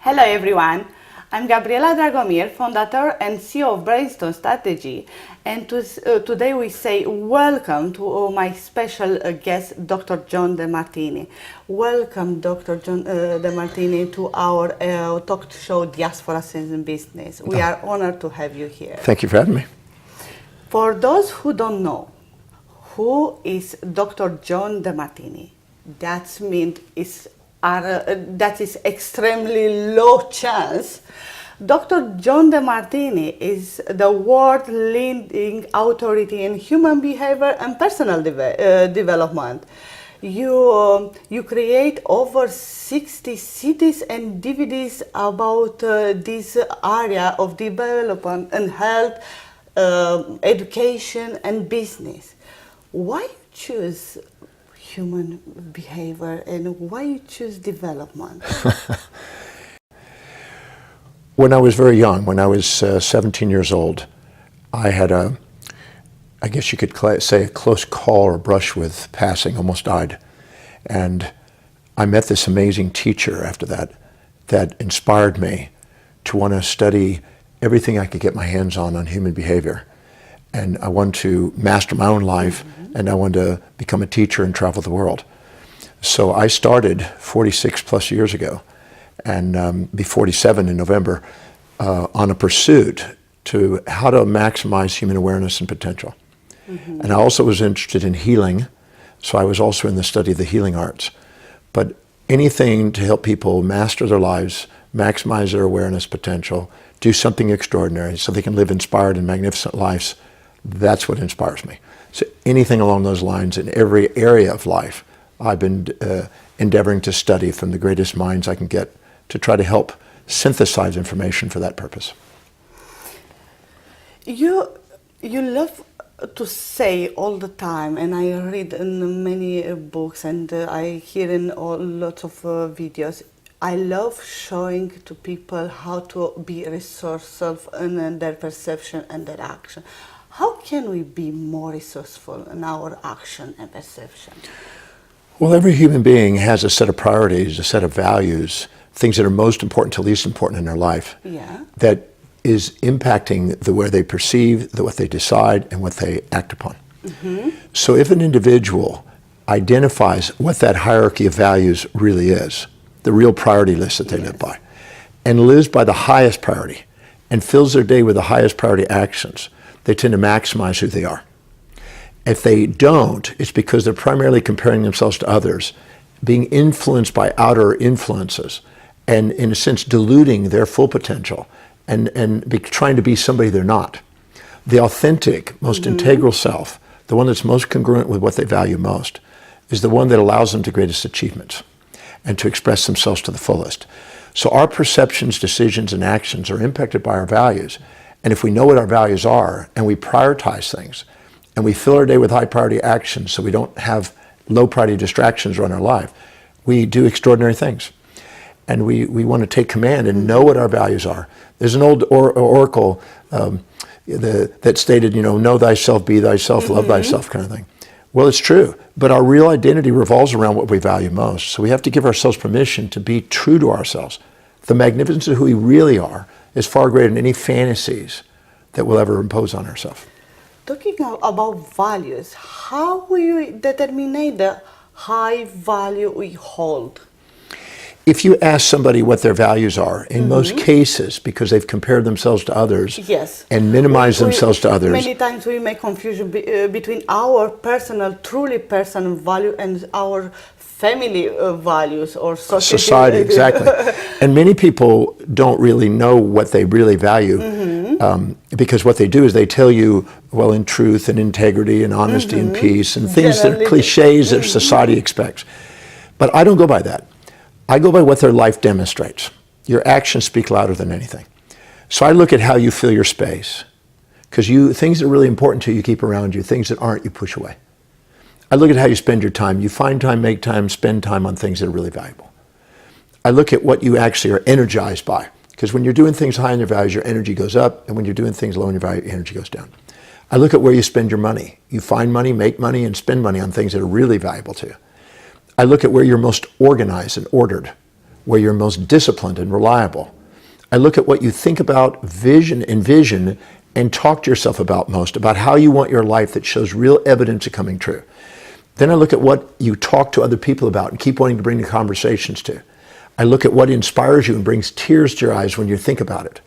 Hello everyone, I'm Gabriela Dragomir, founder and CEO of Brainstorm Strategy, and today we say welcome to my special guest, Dr. John Demartini. Welcome, Dr. John Demartini, to our talk show, Diasporas In Business. We are honored to have you here. Thank you for having me. For those who don't know, who is Dr. John Demartini? That is extremely low chance. Dr. John Demartini is the world-leading authority in human behavior and personal development. You create over 60 CDs and DVDs about this area of development and health, education and business. Why choose human behavior and why you choose development? When I was very young, when I was 17 years old, I had I guess you could say a close call or brush with passing, almost died. And I met this amazing teacher after that inspired me to want to study everything I could get my hands on human behavior. And I wanted to master my own life, and I wanted to become a teacher and travel the world. So I started 46 plus years ago, and be 47 in November, on a pursuit to how to maximize human awareness and potential. And I also was interested in healing, so I was also in the study of the healing arts. But anything to help people master their lives, maximize their awareness potential, do something extraordinary so they can live inspired and magnificent lives, that's what inspires me. So anything along those lines in every area of life, I've been endeavoring to study from the greatest minds I can get to try to help synthesize information for that purpose. You love to say all the time, and I read in many books and I hear in lots of videos, I love showing to people how to be resourceful in their perception and their action. How can we be more resourceful in our action and perception? Well, every human being has a set of priorities, a set of values, things that are most important to least important in their life. Yeah. That is impacting the way they perceive, what they decide, and what they act upon. So if an individual identifies what that hierarchy of values really is, the real priority list that they live by, and lives by the highest priority, and fills their day with the highest priority actions, they tend to maximize who they are. If they don't, it's because they're primarily comparing themselves to others, being influenced by outer influences, and in a sense diluting their full potential, and trying to be somebody they're not. The authentic, most integral self, the one that's most congruent with what they value most, is the one that allows them to greatest achievements and to express themselves to the fullest. So our perceptions, decisions, and actions are impacted by our values. And if we know what our values are, and we prioritize things, and we fill our day with high priority actions so we don't have low priority distractions run our life, we do extraordinary things. And we want to take command and know what our values are. There's an old oracle that stated, know thyself, be thyself, love thyself kind of thing. Well, it's true, but our real identity revolves around what we value most. So we have to give ourselves permission to be true to ourselves. The magnificence of who we really are is far greater than any fantasies that we'll ever impose on ourselves. Talking about values, how will you determine the high value we hold? If you ask somebody what their values are, in most cases, because they've compared themselves to others and minimized themselves to others. Many times we make confusion between our truly personal value and our family values or society. Exactly. And many people don't really know what they really value, because what they do is they tell you, well, in truth and integrity and honesty and peace and things that are cliches that society expects. But I don't go by that. I go by what their life demonstrates. Your actions speak louder than anything. So I look at how you fill your space, because things that are really important to you keep around you, things that aren't you push away. I look at how you spend your time. You find time, make time, spend time on things that are really valuable. I look at what you actually are energized by, because when you're doing things high in your values, your energy goes up, and when you're doing things low in your value, your energy goes down. I look at where you spend your money. You find money, make money, and spend money on things that are really valuable to you. I look at where you're most organized and ordered, where you're most disciplined and reliable. I look at what you think about, envision, and talk to yourself about most, about how you want your life that shows real evidence of coming true. Then I look at what you talk to other people about and keep wanting to bring the conversations to. I look at what inspires you and brings tears to your eyes when you think about it.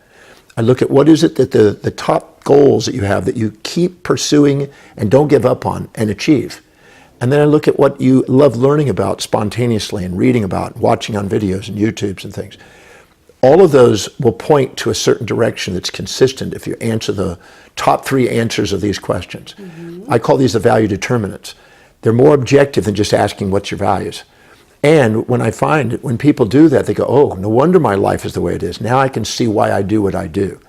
I look at what is it that the top goals that you have that you keep pursuing and don't give up on and achieve. And then I look at what you love learning about spontaneously and reading about, and watching on videos and YouTubes and things. All of those will point to a certain direction that's consistent if you answer the top 3 answers of these questions. Mm-hmm. I call these the value determinants. They're more objective than just asking what's your values. And when people do that, they go, oh, no wonder my life is the way it is. Now I can see why I do what I do.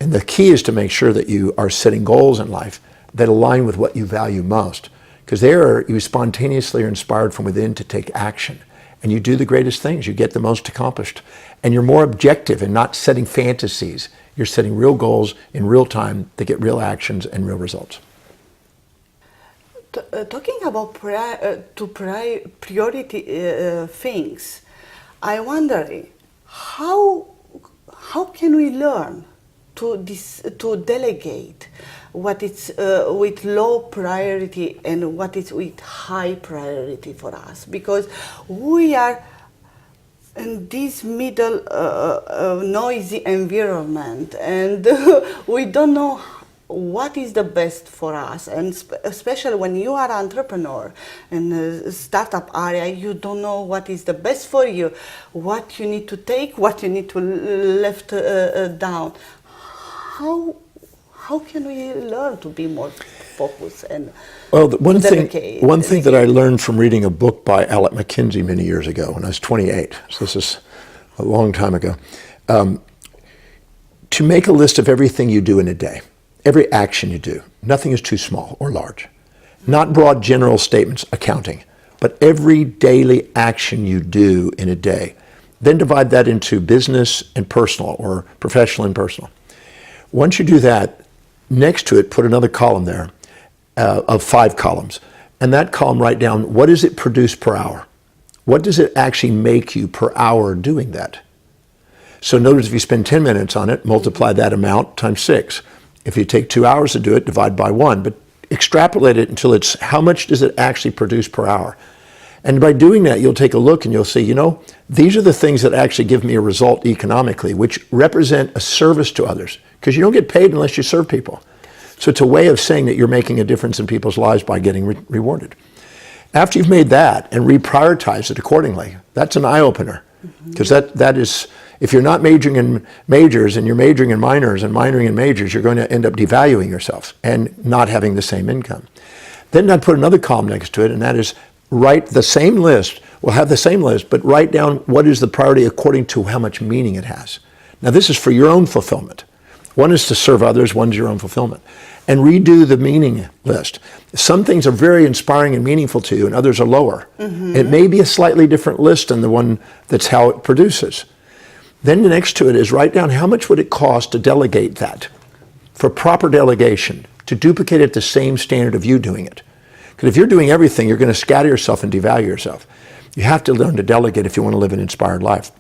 And the key is to make sure that you are setting goals in life that align with what you value most. Because there you spontaneously are inspired from within to take action. And you do the greatest things. You get the most accomplished. And you're more objective in not setting fantasies. You're setting real goals in real time that get real actions and real results. Talking about priority things, I wonder how can we learn to delegate what is with low priority and what is with high priority for us, because we are in this middle noisy environment and we don't know what is the best for us, and especially when you are an entrepreneur in a startup area, you don't know what is the best for you, what you need to take, what you need to left down. How can we learn to be more focused and one thing that I learned from reading a book by Alec McKinsey many years ago when I was 28, so this is a long time ago, to make a list of everything you do in a day. Every action you do, nothing is too small or large. Not broad general statements, accounting, but every daily action you do in a day. Then divide that into business and personal, or professional and personal. Once you do that, next to it, put another column there of 5 columns. And that column, write down, what does it produce per hour? What does it actually make you per hour doing that? So notice if you spend 10 minutes on it, multiply that amount times 6. If you take 2 hours to do it, divide by 1, but extrapolate it until it's how much does it actually produce per hour. And by doing that, you'll take a look and you'll see, these are the things that actually give me a result economically, which represent a service to others, because you don't get paid unless you serve people. So it's a way of saying that you're making a difference in people's lives by getting rewarded. After you've made that and reprioritize it accordingly, that's an eye-opener, because that is, if you're not majoring in majors and you're majoring in minors and minoring in majors, you're going to end up devaluing yourself and not having the same income. Then I'd put another column next to it, and that is write the same list. We'll have the same list, but write down what is the priority according to how much meaning it has. Now this is for your own fulfillment. One is to serve others, one's your own fulfillment. And redo the meaning list. Some things are very inspiring and meaningful to you, and others are lower. Mm-hmm. It may be a slightly different list than the one that's how it produces. Then next to it is write down how much would it cost to delegate that, for proper delegation, to duplicate it the same standard of you doing it. Because if you're doing everything, you're going to scatter yourself and devalue yourself. You have to learn to delegate if you want to live an inspired life.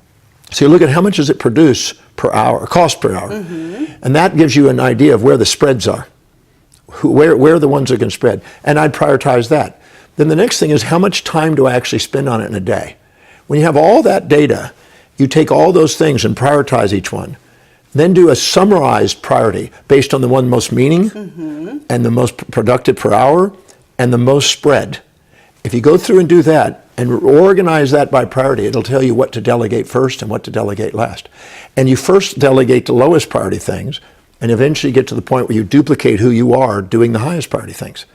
So you look at how much does it produce per hour, or cost per hour, and that gives you an idea of where the spreads are, where are the ones that can spread, and I'd prioritize that. Then the next thing is how much time do I actually spend on it in a day? When you have all that data, you take all those things and prioritize each one. Then do a summarized priority based on the one most meaning and the most productive per hour and the most spread. If you go through and do that and organize that by priority, it'll tell you what to delegate first and what to delegate last. And you first delegate the lowest priority things and eventually get to the point where you duplicate who you are doing the highest priority things.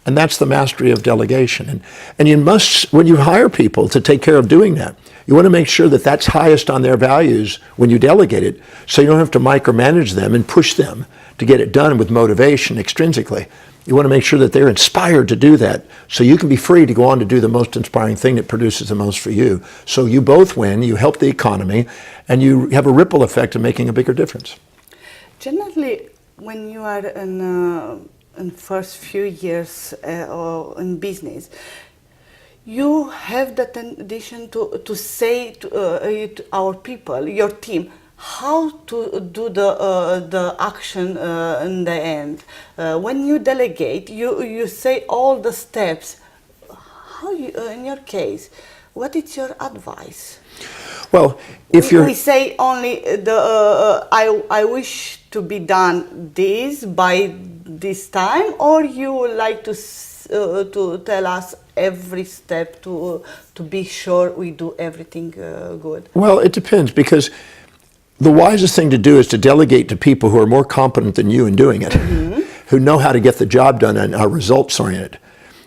And that's the mastery of delegation. And you must, when you hire people to take care of doing that, you want to make sure that that's highest on their values when you delegate it, so you don't have to micromanage them and push them to get it done with motivation extrinsically. You want to make sure that they're inspired to do that, so you can be free to go on to do the most inspiring thing that produces the most for you. So you both win, you help the economy, and you have a ripple effect of making a bigger difference. Generally, when you are in first few years in business, you have the tendency to say to our people, your team, how to do the action in the end. When you delegate, you say all the steps. How you, in your case, what is your advice? Well, if We say only I wish to be done this by this time, or you would like to tell us every step to be sure we do everything good? Well, it depends, because the wisest thing to do is to delegate to people who are more competent than you in doing it, who know how to get the job done and are results oriented.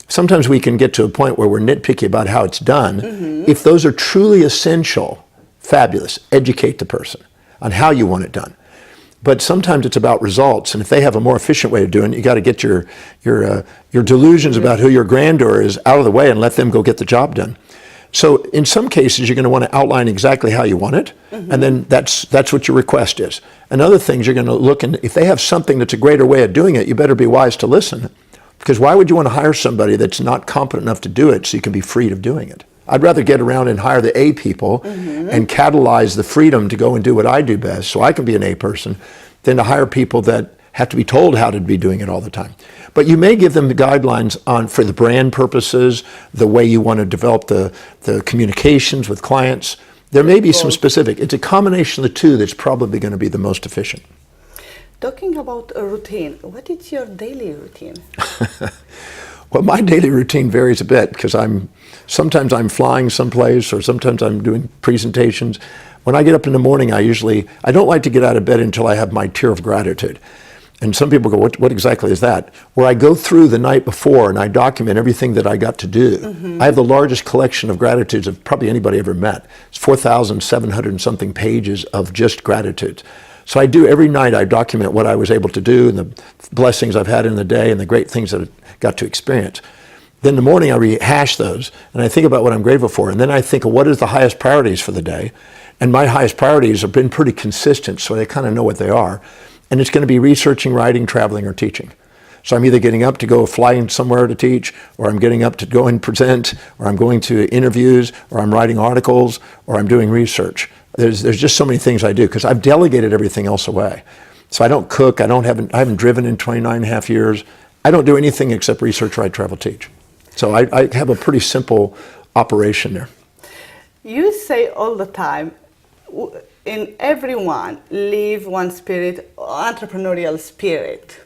Sometimes we can get to a point where we're nitpicky about how it's done. If those are truly essential, fabulous. Educate the person on how you want it done. But sometimes it's about results, and if they have a more efficient way of doing it, you got to get your delusions about who your grandeur is out of the way and let them go get the job done. So in some cases, you're going to want to outline exactly how you want it, and then that's what your request is. And other things, you're going to look, and if they have something that's a greater way of doing it, you better be wise to listen. Because why would you want to hire somebody that's not competent enough to do it so you can be freed of doing it? I'd rather get around and hire the A people and catalyze the freedom to go and do what I do best so I can be an A person than to hire people that have to be told how to be doing it all the time. But you may give them the guidelines on for the brand purposes, the way you want to develop the communications with clients. There may be some specific. It's a combination of the two that's probably going to be the most efficient. Talking about a routine, what is your daily routine? Well, my daily routine varies a bit because sometimes I'm flying someplace or sometimes I'm doing presentations. When I get up in the morning, I don't like to get out of bed until I have my tear of gratitude. And some people go, what exactly is that? Where I go through the night before and I document everything that I got to do. I have the largest collection of gratitudes of probably anybody ever met. It's 4,700 and something pages of just gratitudes. So I do every night, I document what I was able to do and the blessings I've had in the day and the great things that I got to experience. Then in the morning I rehash those and I think about what I'm grateful for. And then I think of what is the highest priorities for the day. And my highest priorities have been pretty consistent, so I kind of know what they are. And it's going to be researching, writing, traveling, or teaching. So I'm either getting up to go flying somewhere to teach, or I'm getting up to go and present, or I'm going to interviews, or I'm writing articles, or I'm doing research. There's just so many things I do because I've delegated everything else away. So I don't cook, I haven't driven in 29 and a half years. I don't do anything except research, write, travel, teach. So I have a pretty simple operation there. You say all the time, in everyone live one spirit, entrepreneurial spirit.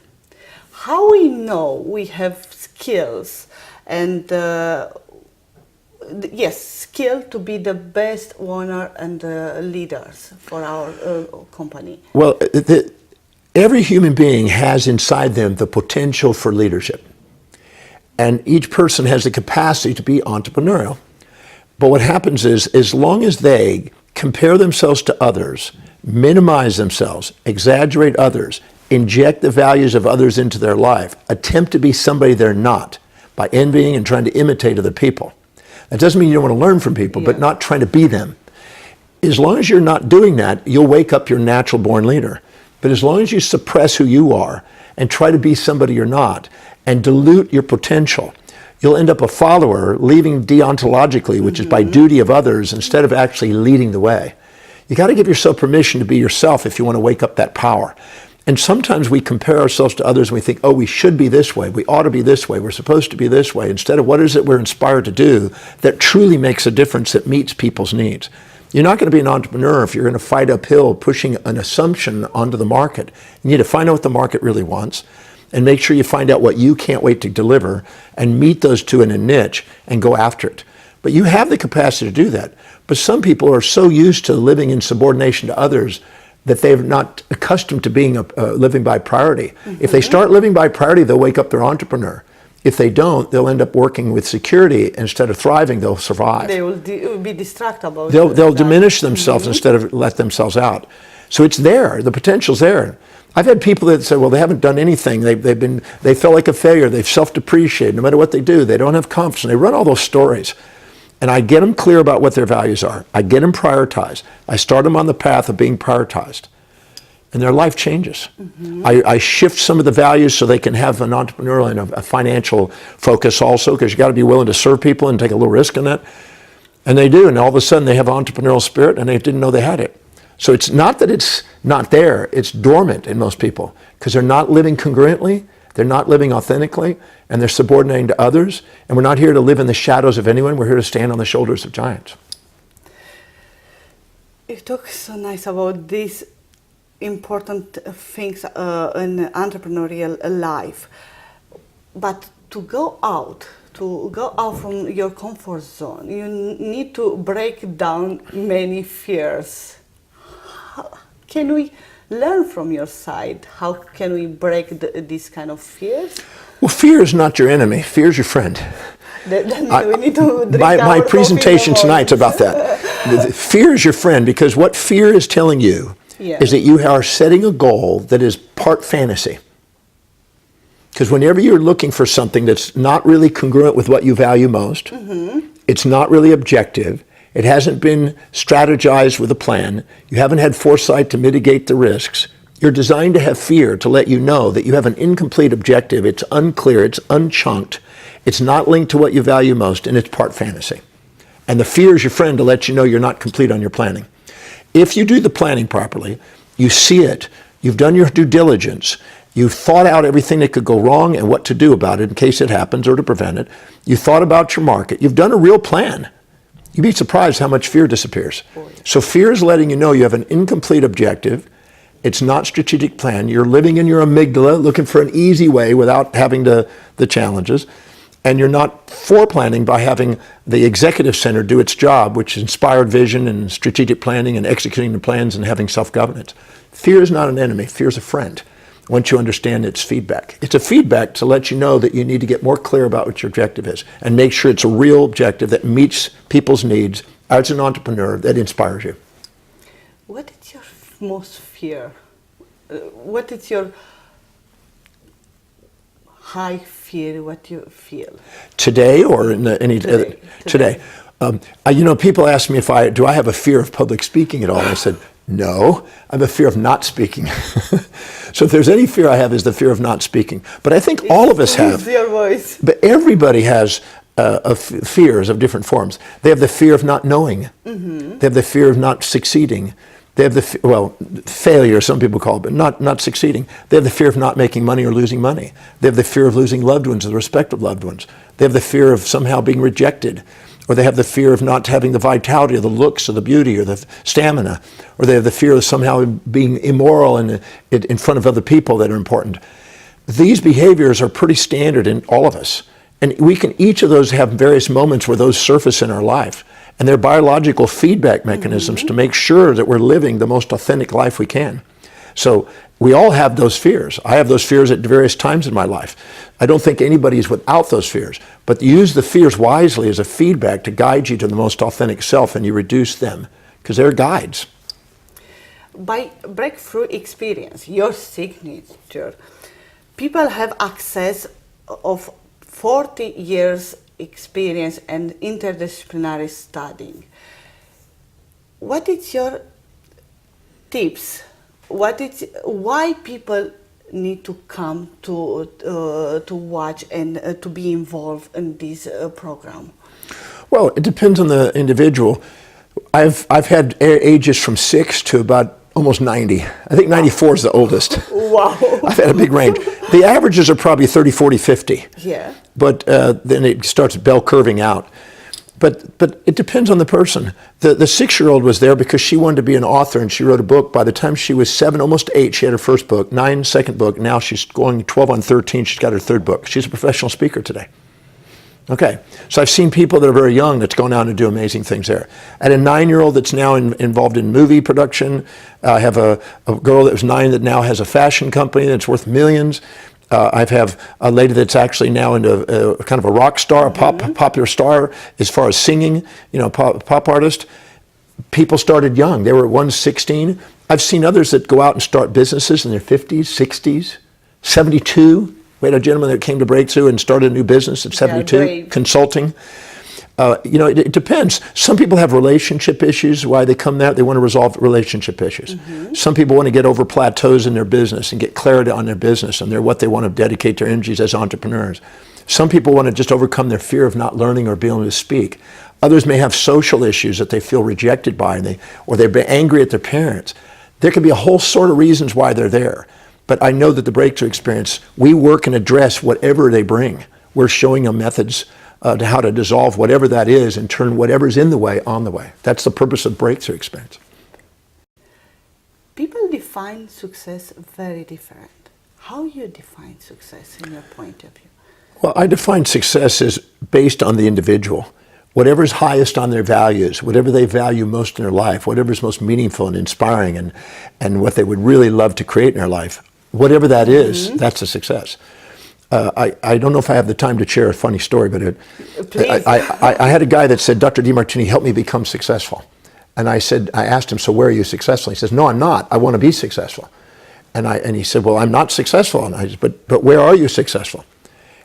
How we know we have skills and yes, skill to be the best owner and leaders for our company? Well, every human being has inside them the potential for leadership. And each person has the capacity to be entrepreneurial. But what happens is, as long as they compare themselves to others, minimize themselves, exaggerate others, inject the values of others into their life, attempt to be somebody they're not by envying and trying to imitate other people. That doesn't mean you don't want to learn from people, but not trying to be them. As long as you're not doing that, you'll wake up your natural born leader. But as long as you suppress who you are and try to be somebody you're not and dilute your potential, you'll end up a follower, leaving deontologically, which is by duty of others, instead of actually leading the way. You got to give yourself permission to be yourself if you want to wake up that power. And sometimes we compare ourselves to others and we think, oh, we should be this way, we ought to be this way, we're supposed to be this way, instead of what is it we're inspired to do that truly makes a difference that meets people's needs. You're not going to be an entrepreneur if you're going to fight uphill pushing an assumption onto the market. You need to find out what the market really wants and make sure you find out what you can't wait to deliver and meet those two in a niche and go after it. But you have the capacity to do that. But some people are so used to living in subordination to others that they're not accustomed to being living by priority. If they start living by priority, they'll wake up their entrepreneur. If they don't, they'll end up working with security. Instead of thriving, they'll survive. They will be distracted about They'll diminish themselves instead of let themselves out. So it's there. The potential's there. I've had people that say, well, they haven't done anything. They felt like a failure. They've self-depreciated. No matter what they do, they don't have confidence. They run all those stories. And I get them clear about what their values are. I get them prioritized. I start them on the path of being prioritized. and their life changes. I shift some of the values so they can have an entrepreneurial and a financial focus also, because you got to be willing to serve people and take a little risk in that. And they do, and all of a sudden they have an entrepreneurial spirit and they didn't know they had it. So it's not that it's not there, it's dormant in most people, because they're not living congruently, they're not living authentically, and they're subordinating to others. And we're not here to live in the shadows of anyone, we're here to stand on the shoulders of giants. You talk so nice about these important things in entrepreneurial life, but to go out from your comfort zone, you need to break down many fears. Can we learn from your side? How can we break these kind of fears? Well, fear is not your enemy, fear is your friend. We need to drink my our presentation coffee in the tonight's about that. Fear is your friend, because what fear is telling you is that you are setting a goal that is part fantasy. Because whenever you're looking for something that's not really congruent with what you value most, it's not really objective, it hasn't been strategized with a plan, you haven't had foresight to mitigate the risks, you're designed to have fear to let you know that you have an incomplete objective, it's unclear, it's unchunked, it's not linked to what you value most, and it's part fantasy. And the fear is your friend to let you know you're not complete on your planning. If you do the planning properly, you see it, you've done your due diligence, you've thought out everything that could go wrong and what to do about it in case it happens or to prevent it, you thought about your market, you've done a real plan, you'd be surprised how much fear disappears. So fear is letting you know you have an incomplete objective, it's not strategic plan, you're living in your amygdala looking for an easy way without having the challenges, and you're not planning by having the executive center do its job, which is inspired vision and strategic planning and executing the plans and having self-governance. Fear is not an enemy, fear is a friend, once you understand its feedback. It's a feedback to let you know that you need to get more clear about what your objective is and make sure it's a real objective that meets people's needs as an entrepreneur, that inspires you. What is your most fear? What is your high fear, what you feel? Today or in any today. People ask me do I have a fear of public speaking at all? And I said, no, I have a fear of not speaking. So if there's any fear I have, is the fear of not speaking. But I think all of us have. Your voice. But everybody has fears of different forms. They have the fear of not knowing. They have the fear of not succeeding. They have failure, some people call it, but not succeeding. They have the fear of not making money or losing money. They have the fear of losing loved ones or the respect of loved ones. They have the fear of somehow being rejected. Or they have the fear of not having the vitality or the looks or the beauty or the stamina. Or they have the fear of somehow being immoral in front of other people that are important. These behaviors are pretty standard in all of us. And each of those have various moments where those surface in our life. And they're biological feedback mechanisms to make sure that we're living the most authentic life we can. So we all have those fears. I have those fears at various times in my life. I don't think anybody is without those fears, but use the fears wisely as a feedback to guide you to the most authentic self, and you reduce them because they're guides. By breakthrough experience, your signature, people have access of 40 years experience and interdisciplinary studying. What is your tips? Why people need to come to watch and to be involved in this program? Well, it depends on the individual. I've had ages from 6 to about almost 90. I think 94 is the oldest. Wow. I've had a big range. The averages are probably 30, 40, 50. Yeah. But then it starts bell curving out. But it depends on the person. The 6-year-old was there because she wanted to be an author, and she wrote a book. By the time she was 7, almost 8, she had her first book, 9, second book. Now she's going 12 on 13. She's got her third book. She's a professional speaker today. Okay, so I've seen people that are very young that's gone on to do amazing things there. And a 9-year-old that's now involved in movie production. I have a girl that was 9 that now has a fashion company that's worth millions. I have a lady that's actually now into kind of a rock star, a popular star as far as singing, pop artist. People started young. They were at 16. I've seen others that go out and start businesses in their 50s, 60s, 72. We had a gentleman that came to Breakthrough and started a new business at 72, consulting. It depends. Some people have relationship issues. Why they come there, they want to resolve relationship issues. Some people want to get over plateaus in their business and get clarity on their business and what they want to dedicate their energies as entrepreneurs. Some people want to just overcome their fear of not learning or being able to speak. Others may have social issues that they feel rejected by, or they're angry at their parents. There can be a whole sort of reasons why they're there. But I know that the breakthrough experience, we work and address whatever they bring. We're showing them methods to how to dissolve whatever that is and turn whatever's in the way on the way. That's the purpose of breakthrough experience. People define success very different. How you define success in your point of view? Well, I define success as based on the individual. Whatever's highest on their values, whatever they value most in their life, whatever's most meaningful and inspiring and what they would really love to create in their life, whatever that is, that's a success. I don't know if I have the time to share a funny story, but I had a guy that said, Dr. Demartini, help me become successful. And I asked him, so where are you successful? He says, no, I'm not. I want to be successful. And he said, well, I'm not successful. And I said, but where are you successful?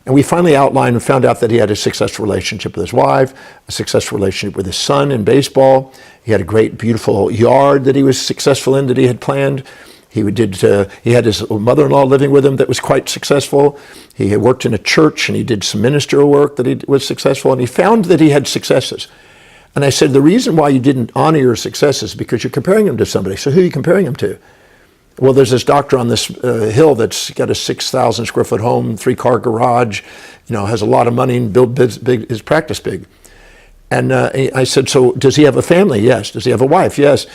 And we finally outlined and found out that he had a successful relationship with his wife, a successful relationship with his son in baseball. He had a great, beautiful yard that he was successful in that he had planned. He had his mother-in-law living with him that was quite successful. He had worked in a church and he did some ministerial work that he was successful, and he found that he had successes. And I said, the reason why you didn't honor your successes is because you're comparing him to somebody. So who are you comparing him to? Well, there's this doctor on this hill that's got a 6,000 square foot home, 3-car garage, has a lot of money and built his practice big. And I said, so does he have a family? Yes. Does he have a wife? Yes.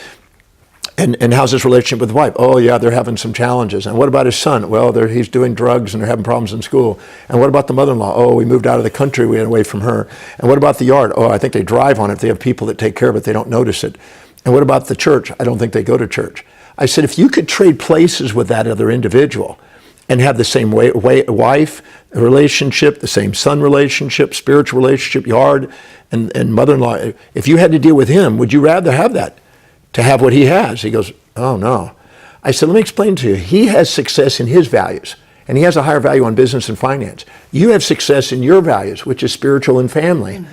And how's his relationship with the wife? Oh, yeah, they're having some challenges. And what about his son? Well, he's doing drugs and they're having problems in school. And what about the mother-in-law? Oh, we moved out of the country. We went away from her. And what about the yard? Oh, I think they drive on it. They have people that take care of it. They don't notice it. And what about the church? I don't think they go to church. I said, if you could trade places with that other individual and have the same wife relationship, the same son relationship, spiritual relationship, yard, and mother-in-law, if you had to deal with him, would you rather have that? To have what he has? He goes, oh no. I said, let me explain to you. He has success in his values, and he has a higher value on business and finance. You have success in your values, which is spiritual and family.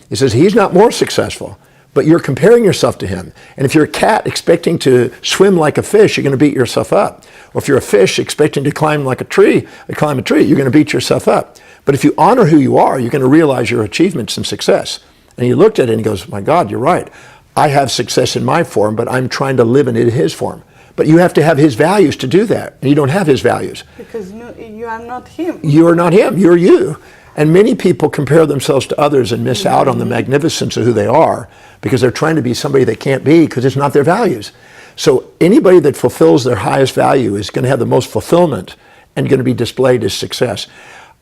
He says, he's not more successful, but you're comparing yourself to him. And if you're a cat expecting to swim like a fish, you're going to beat yourself up. Or if you're a fish expecting to climb a tree, you're going to beat yourself up. But if you honor who you are, you're going to realize your achievements and success. And he looked at it and he goes, my God, you're right. I have success in my form, but I'm trying to live in his form. But you have to have his values to do that. And you don't have his values. Because you are not him. You are not him. You're you. And many people compare themselves to others and miss out on the magnificence of who they are because they're trying to be somebody they can't be because it's not their values. So anybody that fulfills their highest value is going to have the most fulfillment and going to be displayed as success.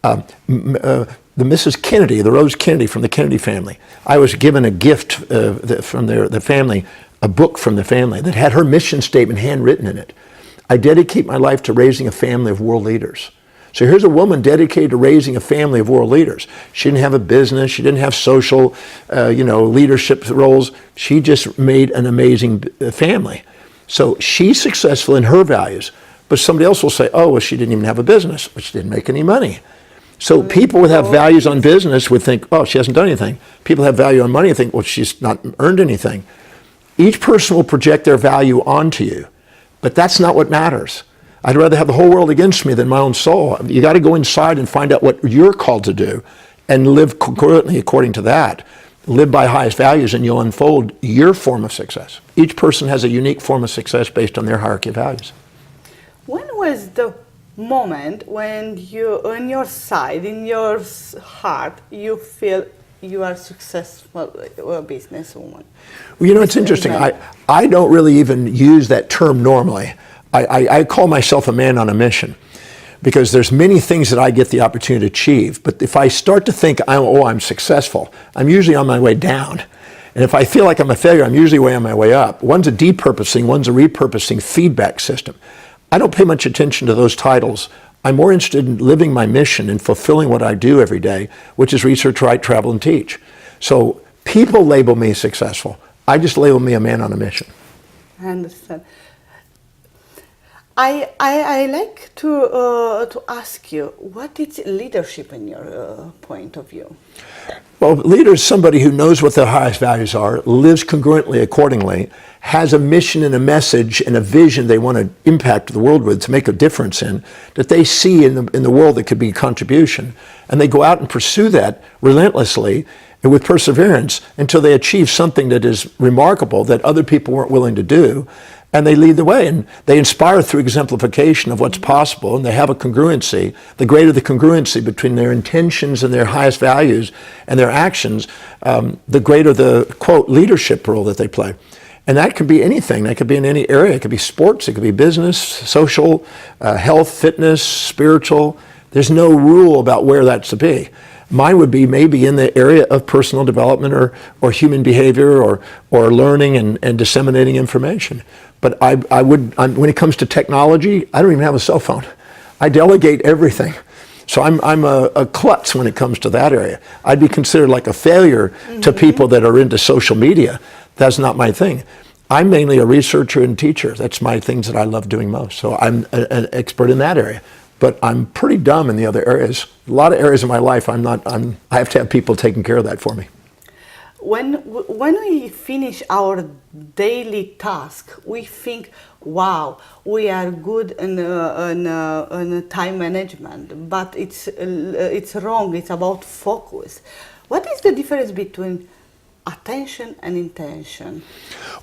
The Mrs. Kennedy, the Rose Kennedy from the Kennedy family, I was given a gift from the family, a book from the family that had her mission statement handwritten in it. I dedicate my life to raising a family of world leaders. So here's a woman dedicated to raising a family of world leaders. She didn't have a business. She didn't have social, leadership roles. She just made an amazing family. So she's successful in her values, but somebody else will say, oh, well, she didn't even have a business, but she didn't make any money. So people that have values on business would think, oh, she hasn't done anything. People have value on money and think, well, she's not earned anything. Each person will project their value onto you, but that's not what matters. I'd rather have the whole world against me than my own soul. You got to go inside and find out what you're called to do and live congruently according to that. Live by highest values and you'll unfold your form of success. Each person has a unique form of success based on their hierarchy of values. When was the moment when you, on your side, in your heart, you feel you are successful businesswoman? Well, it's interesting. I don't really even use that term normally. I call myself a man on a mission because there's many things that I get the opportunity to achieve. But if I start to think, I'm successful, I'm usually on my way down. And if I feel like I'm a failure, I'm usually way on my way up. One's a depurposing, one's a repurposing feedback system. I don't pay much attention to those titles. I'm more interested in living my mission and fulfilling what I do every day, which is research, write, travel, and teach. So people label me successful. I just label me a man on a mission. I understand. I like to ask you, what is leadership in your point of view? Well, leader is somebody who knows what their highest values are, lives congruently accordingly, has a mission and a message and a vision they want to impact the world with, to make a difference in, that they see in the world that could be contribution. And they go out and pursue that relentlessly and with perseverance until they achieve something that is remarkable that other people weren't willing to do. And they lead the way, and they inspire through exemplification of what's possible, and they have a congruency. The greater the congruency between their intentions and their highest values and their actions, the greater the, quote, leadership role that they play. And that could be anything. That could be in any area. It could be sports, it could be business, social, health, fitness, spiritual. There's no rule about where that's to be. Mine would be maybe in the area of personal development or human behavior or learning and disseminating information. But when it comes to technology, I don't even have a cell phone. I delegate everything. So I'm a klutz when it comes to that area. I'd be considered like a failure to people that are into social media. That's not my thing. I'm mainly a researcher and teacher. That's my things that I love doing most. So I'm an expert in that area. But I'm pretty dumb in the other areas. A lot of areas of my life, I have to have people taking care of that for me. When we finish our daily task, we think, wow, we are good in time management, but it's wrong. It's about focus. What is the difference between attention and intention?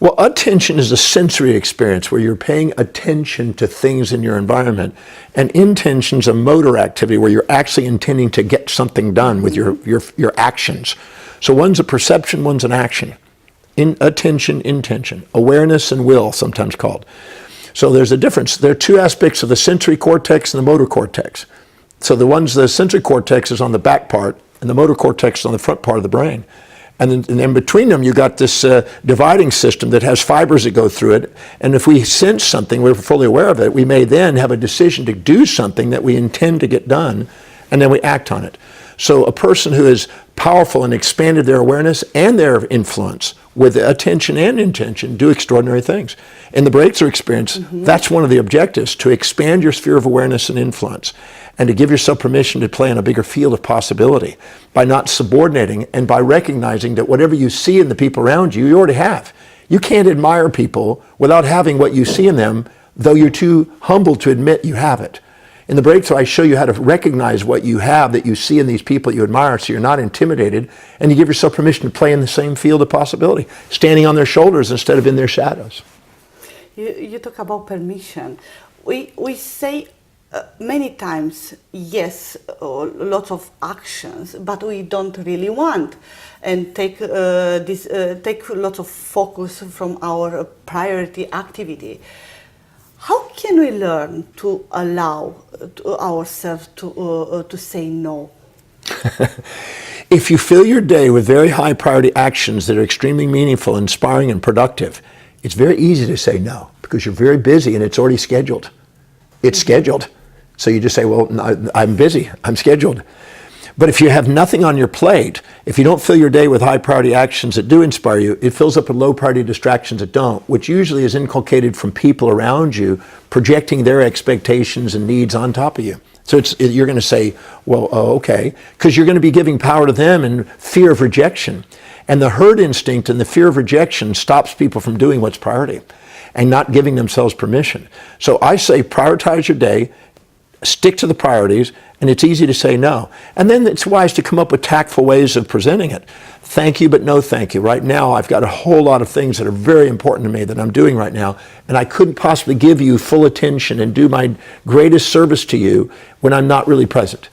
Well, attention is a sensory experience where you're paying attention to things in your environment, and intention is a motor activity where you're actually intending to get something done with your actions. So one's a perception, one's an action. Attention, intention, awareness and will, sometimes called. So there's a difference. There are two aspects of the sensory cortex and the motor cortex. So the sensory cortex is on the back part, and the motor cortex is on the front part of the brain. And then between them, you got this dividing system that has fibers that go through it. And if we sense something, we're fully aware of it, we may then have a decision to do something that we intend to get done, and then we act on it. So a person who is powerful and expanded their awareness and their influence with attention and intention do extraordinary things. In the breakthrough experience, that's one of the objectives, to expand your sphere of awareness and influence, and to give yourself permission to play in a bigger field of possibility by not subordinating and by recognizing that whatever you see in the people around you, you already have. You can't admire people without having what you see in them, though you're too humble to admit you have it. In the breakthrough, I show you how to recognize what you have that you see in these people you admire, so you're not intimidated, and you give yourself permission to play in the same field of possibility, standing on their shoulders instead of in their shadows. You talk about permission. We say many times yes, lots of actions, but we don't really want, and take lots of focus from our priority activity. How can we learn to allow ourselves to say no? If you fill your day with very high priority actions that are extremely meaningful, inspiring, and productive, it's very easy to say no because you're very busy and it's already scheduled. It's scheduled. So you just say, well, no, I'm busy, I'm scheduled. But if you have nothing on your plate, if you don't fill your day with high priority actions that do inspire you, it fills up with low priority distractions that don't, which usually is inculcated from people around you projecting their expectations and needs on top of you. So you're going to say, well, okay, because you're going to be giving power to them in fear of rejection. And the herd instinct and the fear of rejection stops people from doing what's priority and not giving themselves permission. So I say prioritize your day, stick to the priorities, and it's easy to say no. And then it's wise to come up with tactful ways of presenting it. Thank you, but no thank you. Right now, I've got a whole lot of things that are very important to me that I'm doing right now, and I couldn't possibly give you full attention and do my greatest service to you when I'm not really present.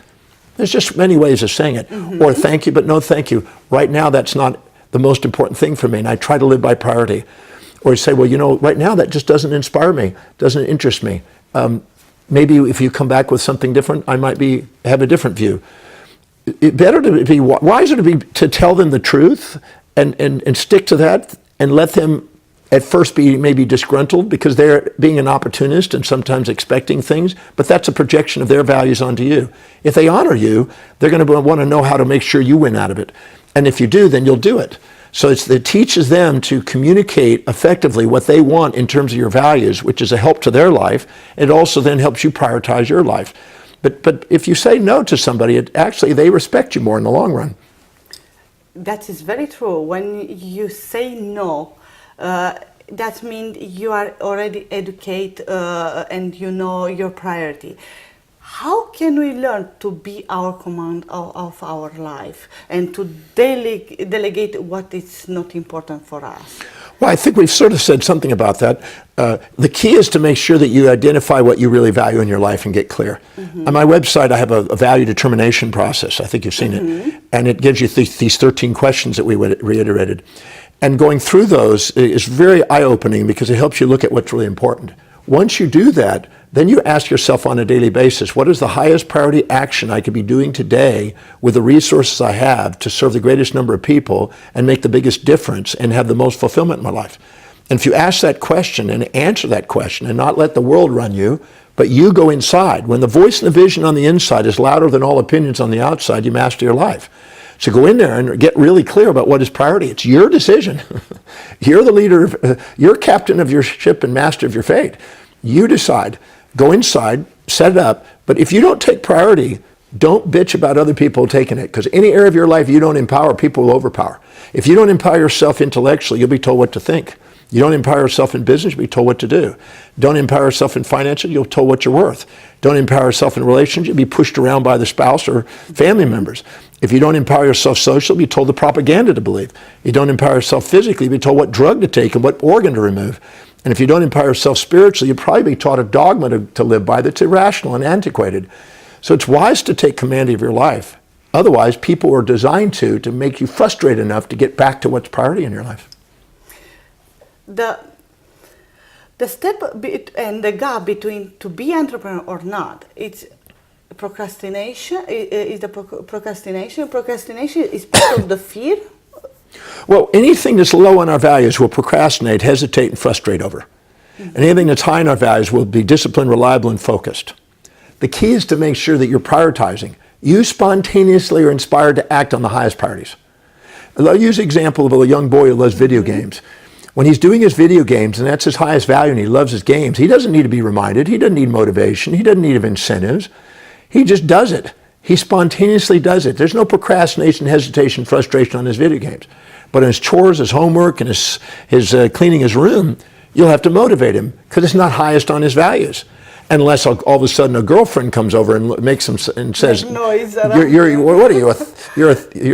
There's just many ways of saying it. Or thank you, but no thank you. Right now, that's not the most important thing for me, and I try to live by priority. Or you say, well, you know, right now that just doesn't inspire me, doesn't interest me. Maybe if you come back with something different, I might have a different view. Wiser to tell them the truth and stick to that and let them at first be maybe disgruntled because they're being an opportunist and sometimes expecting things, but that's a projection of their values onto you. If they honor you, they're going to want to know how to make sure you win out of it. And if you do, then you'll do it. So it teaches them to communicate effectively what they want in terms of your values, which is a help to their life. It also then helps you prioritize your life. But if you say no to somebody, actually they respect you more in the long run. That is very true. When you say no, that means you are already educated and you know your priority. How can we learn to be our command of our life and to delegate what is not important for us? Well, I think we've sort of said something about that. The key is to make sure that you identify what you really value in your life and get clear. On my website, I have a value determination process. I think you've seen it. And it gives you these 13 questions that we reiterated. And going through those is very eye-opening because it helps you look at what's really important. Once you do that, then you ask yourself on a daily basis, what is the highest priority action I could be doing today with the resources I have to serve the greatest number of people and make the biggest difference and have the most fulfillment in my life? And if you ask that question and answer that question and not let the world run you, but you go inside, when the voice and the vision on the inside is louder than all opinions on the outside, you master your life. So go in there and get really clear about what is priority. It's your decision. You're the leader, you're captain of your ship and master of your fate. You decide. Go inside, set it up, but if you don't take priority, don't bitch about other people taking it, because any area of your life you don't empower, people will overpower. If you don't empower yourself intellectually, you'll be told what to think. You don't empower yourself in business, you'll be told what to do. Don't empower yourself in financial, you'll be told what you're worth. Don't empower yourself in relationships, you'll be pushed around by the spouse or family members. If you don't empower yourself socially, you'll be told the propaganda to believe. You don't empower yourself physically, you'll be told what drug to take and what organ to remove. And if you don't empower yourself spiritually, you'll probably be taught a dogma to live by that's irrational and antiquated. So it's wise to take command of your life. Otherwise, people are designed to make you frustrated enough to get back to what's priority in your life. The step and the gap between to be entrepreneur or not, it's procrastination. Is the procrastination? Procrastination is part of the fear. Well, anything that's low on our values we'll procrastinate, hesitate, and frustrate over. And anything that's high in our values will be disciplined, reliable, and focused. The key is to make sure that you're prioritizing. You spontaneously are inspired to act on the highest priorities. I'll use the example of a young boy who loves video games. When he's doing his video games, and that's his highest value, and he loves his games, he doesn't need to be reminded. He doesn't need motivation. He doesn't need incentives. He just does it. He spontaneously does it. There's no procrastination, hesitation, frustration on his video games. But in his chores, his homework, and his cleaning his room, you'll have to motivate him because it's not highest on his values. Unless all of a sudden a girlfriend comes over and makes him and says, "You're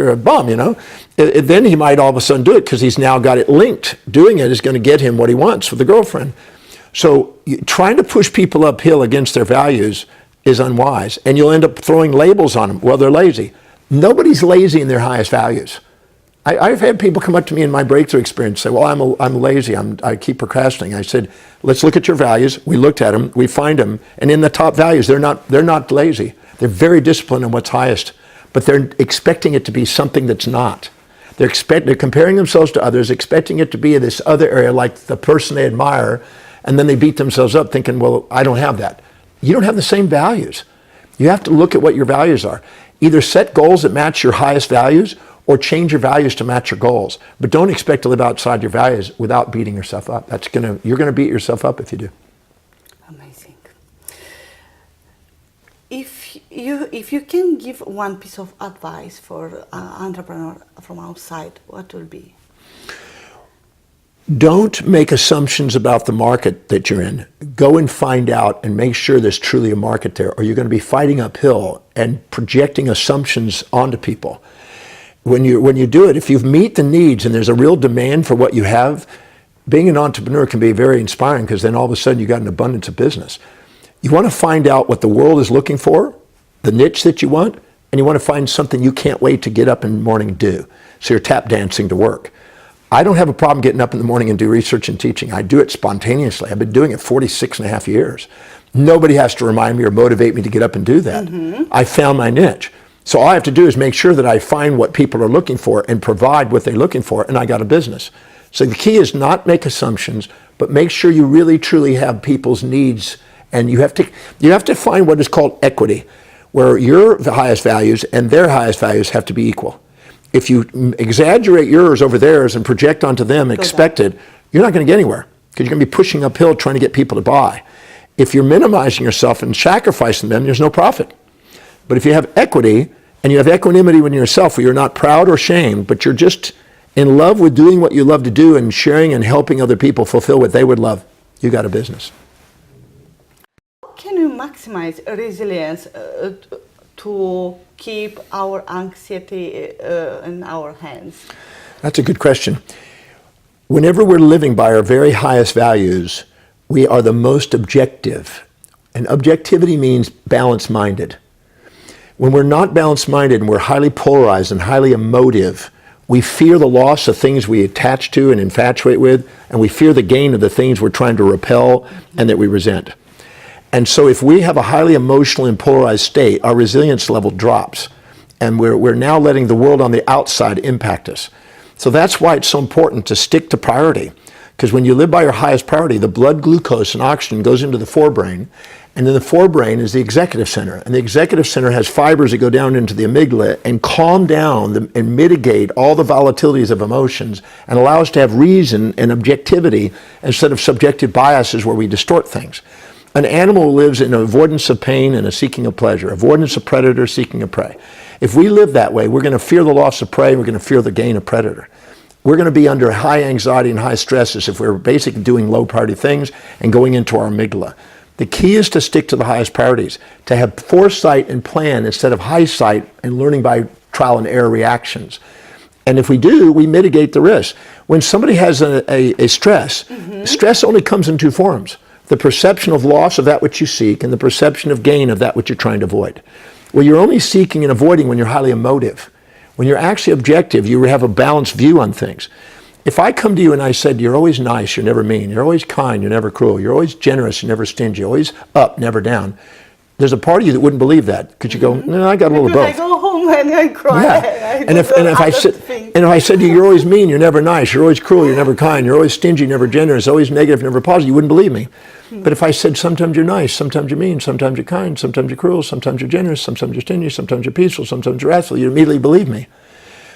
a bum," you know. Then he might all of a sudden do it because he's now got it linked. Doing it is going to get him what he wants with the girlfriend. So trying to push people uphill against their values is unwise, and you'll end up throwing labels on them. Well, they're lazy. Nobody's lazy in their highest values. I've had people come up to me in my breakthrough experience and say, well, I'm lazy, I keep procrastinating. I said, let's look at your values. We looked at them, we find them, and in the top values, they're not lazy. They're very disciplined on what's highest, but they're expecting it to be something that's not. They're comparing themselves to others, expecting it to be in this other area like the person they admire, and then they beat themselves up thinking, well, I don't have that. You don't have the same values. You have to look at what your values are. Either set goals that match your highest values or change your values to match your goals. But don't expect to live outside your values without beating yourself up. You're going to beat yourself up if you do. Amazing. If you can give one piece of advice for an entrepreneur from outside, what will be? Don't make assumptions about the market that you're in. Go and find out and make sure there's truly a market there, or you're going to be fighting uphill and projecting assumptions onto people. When you do it, if you meet the needs and there's a real demand for what you have, being an entrepreneur can be very inspiring because then all of a sudden you got an abundance of business. You want to find out what the world is looking for, the niche that you want, and you want to find something you can't wait to get up in the morning and do. So you're tap dancing to work. I don't have a problem getting up in the morning and do research and teaching. I do it spontaneously. I've been doing it 46 and a half years. Nobody has to remind me or motivate me to get up and do that. I found my niche. So all I have to do is make sure that I find what people are looking for and provide what they're looking for, and I got a business. So the key is not make assumptions, but make sure you really truly have people's needs, and you have to find what is called equity, where your highest values and their highest values have to be equal. If you exaggerate yours over theirs and project onto them and expect it, you're not going to get anywhere, because you're going to be pushing uphill trying to get people to buy. If you're minimizing yourself and sacrificing them, there's no profit. But if you have equity and you have equanimity within yourself, where you're not proud or shamed, but you're just in love with doing what you love to do and sharing and helping other people fulfill what they would love, you got a business. How can we maximize resilience to keep our anxiety in our hands? That's a good question. Whenever we're living by our very highest values, we are the most objective. And objectivity means balanced-minded. When we're not balanced-minded and we're highly polarized and highly emotive, we fear the loss of things we attach to and infatuate with, and we fear the gain of the things we're trying to repel and that we resent. And so if we have a highly emotional and polarized state, our resilience level drops. And we're now letting the world on the outside impact us. So that's why it's so important to stick to priority. Because when you live by your highest priority, the blood glucose and oxygen goes into the forebrain, and in the forebrain is the executive center. And the executive center has fibers that go down into the amygdala and calm down and mitigate all the volatilities of emotions and allow us to have reason and objectivity instead of subjective biases where we distort things. An animal lives in avoidance of pain and a seeking of pleasure, avoidance of predator, seeking of prey. If we live that way, we're going to fear the loss of prey, we're going to fear the gain of predator. We're going to be under high anxiety and high stresses if we're basically doing low priority things and going into our amygdala. The key is to stick to the highest priorities, to have foresight and plan instead of hindsight and learning by trial and error reactions. And if we do, we mitigate the risk. When somebody has a stress, stress only comes in two forms: the perception of loss of that which you seek and the perception of gain of that which you're trying to avoid. Well, you're only seeking and avoiding when you're highly emotive. When you're actually objective, you have a balanced view on things. If I come to you and I said, you're always nice, you're never mean, you're always kind, you're never cruel, you're always generous, you're never stingy, always up, never down, there's a part of you that wouldn't believe that. Because you go, no, I got a little of both. I go home and I cry. Yeah. And if I said to you, you're always mean, you're never nice, you're always cruel, you're never kind, you're always stingy, never generous, always negative, never positive, you wouldn't believe me. But if I said, sometimes you're nice, sometimes you're mean, sometimes you're kind, sometimes you're cruel, sometimes you're generous, sometimes you're stingy, sometimes you're peaceful, sometimes you're wrathful, you'd immediately believe me.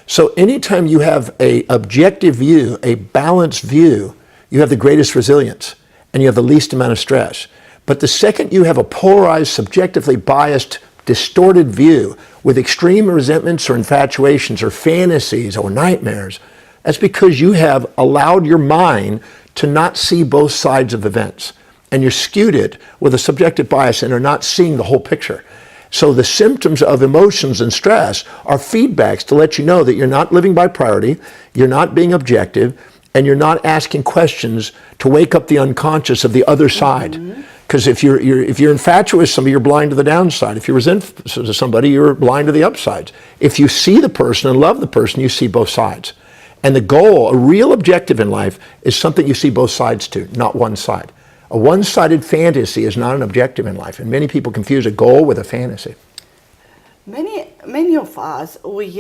So anytime you have an objective view, a balanced view, you have the greatest resilience and you have the least amount of stress. But the second you have a polarized, subjectively biased, distorted view with extreme resentments or infatuations or fantasies or nightmares, that's because you have allowed your mind to not see both sides of events. And you're skewed it with a subjective bias and are not seeing the whole picture. So the symptoms of emotions and stress are feedbacks to let you know that you're not living by priority, you're not being objective, and you're not asking questions to wake up the unconscious of the other side. Because if you're infatuated with somebody, you're blind to the downside. If you're resentful to somebody, you're blind to the upsides. If you see the person and love the person, you see both sides. And the goal, a real objective in life, is something you see both sides to, not one side. A one-sided fantasy is not an objective in life, and many people confuse a goal with a fantasy. Many of us, we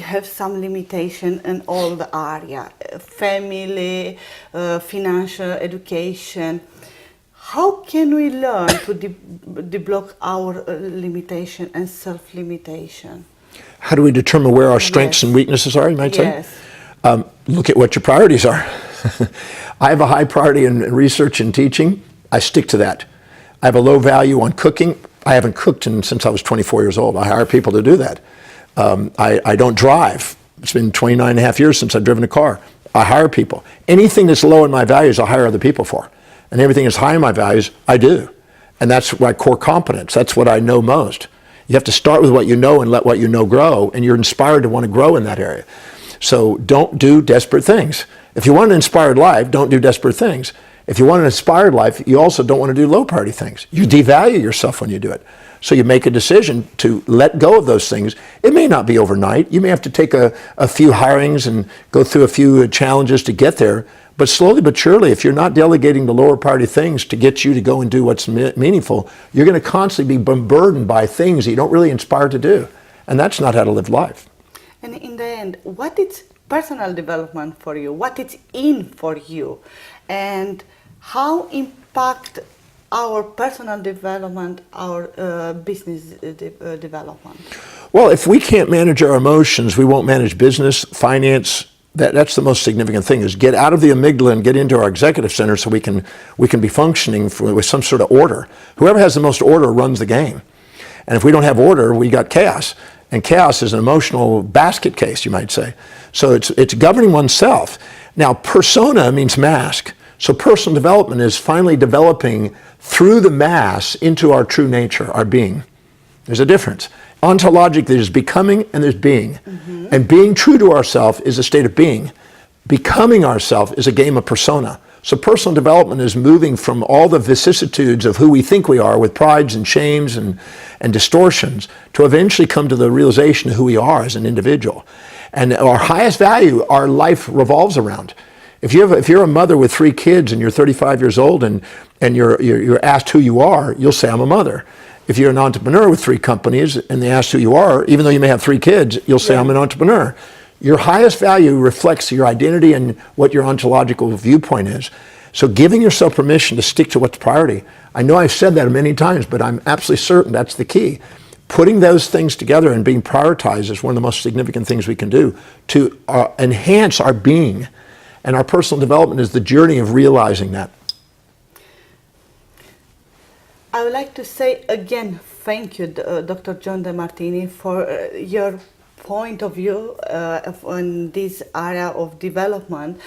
have some limitation in all the area, family, financial, education. How can we learn to deblock our limitation and self-limitation? How do we determine where our strengths and weaknesses are, you might say? Yes. Look at what your priorities are. I have a high priority in research and teaching. I stick to that. I have a low value on cooking. I haven't cooked since I was 24 years old. I hire people to do that. I don't drive. It's been 29 and a half years since I've driven a car. I hire people. Anything that's low in my values, I hire other people for. And everything that's high in my values, I do. And that's my core competence. That's what I know most. You have to start with what you know and let what you know grow, and you're inspired to want to grow in that area. So don't do desperate things. If you want an inspired life, don't do desperate things. If you want an inspired life, you also don't want to do low priority things. You devalue yourself when you do it. So you make a decision to let go of those things. It may not be overnight. You may have to take a few hirings and go through a few challenges to get there. But slowly but surely, if you're not delegating the lower priority things to get you to go and do what's meaningful, you're going to constantly be burdened by things that you don't really inspire to do. And that's not how to live life. And in the end, what is personal development for you? What is in for you? And how impact our personal development, our business development? Well, if we can't manage our emotions, we won't manage business, finance. That's the most significant thing, is get out of the amygdala and get into our executive center so we can be functioning with some sort of order. Whoever has the most order runs the game. And if we don't have order, we got chaos. And chaos is an emotional basket case, you might say. So it's governing oneself. Now, persona means mask. So personal development is finally developing through the mass into our true nature, our being. There's a difference. Ontologically, there's becoming and there's being. Mm-hmm. And being true to ourself is a state of being. Becoming ourself is a game of persona. So personal development is moving from all the vicissitudes of who we think we are with prides and shames and distortions to eventually come to the realization of who we are as an individual. And our highest value, our life revolves around. If you're a mother with 3 kids and you're 35 years old and you're asked who you are, you'll say, I'm a mother. If you're an entrepreneur with 3 companies and they ask who you are, even though you may have 3 kids, you'll say, I'm an entrepreneur. Your highest value reflects your identity and what your ontological viewpoint is. So giving yourself permission to stick to what's priority. I know I've said that many times, but I'm absolutely certain that's the key. Putting those things together and being prioritized is one of the most significant things we can do to enhance our being. And our personal development is the journey of realizing that. I would like to say again, thank you, Dr. John Demartini, for your point of view on this area of development.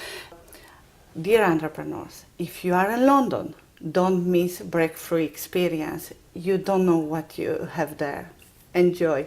Dear entrepreneurs, if you are in London, don't miss Breakthrough Experience. You don't know what you have there. Enjoy.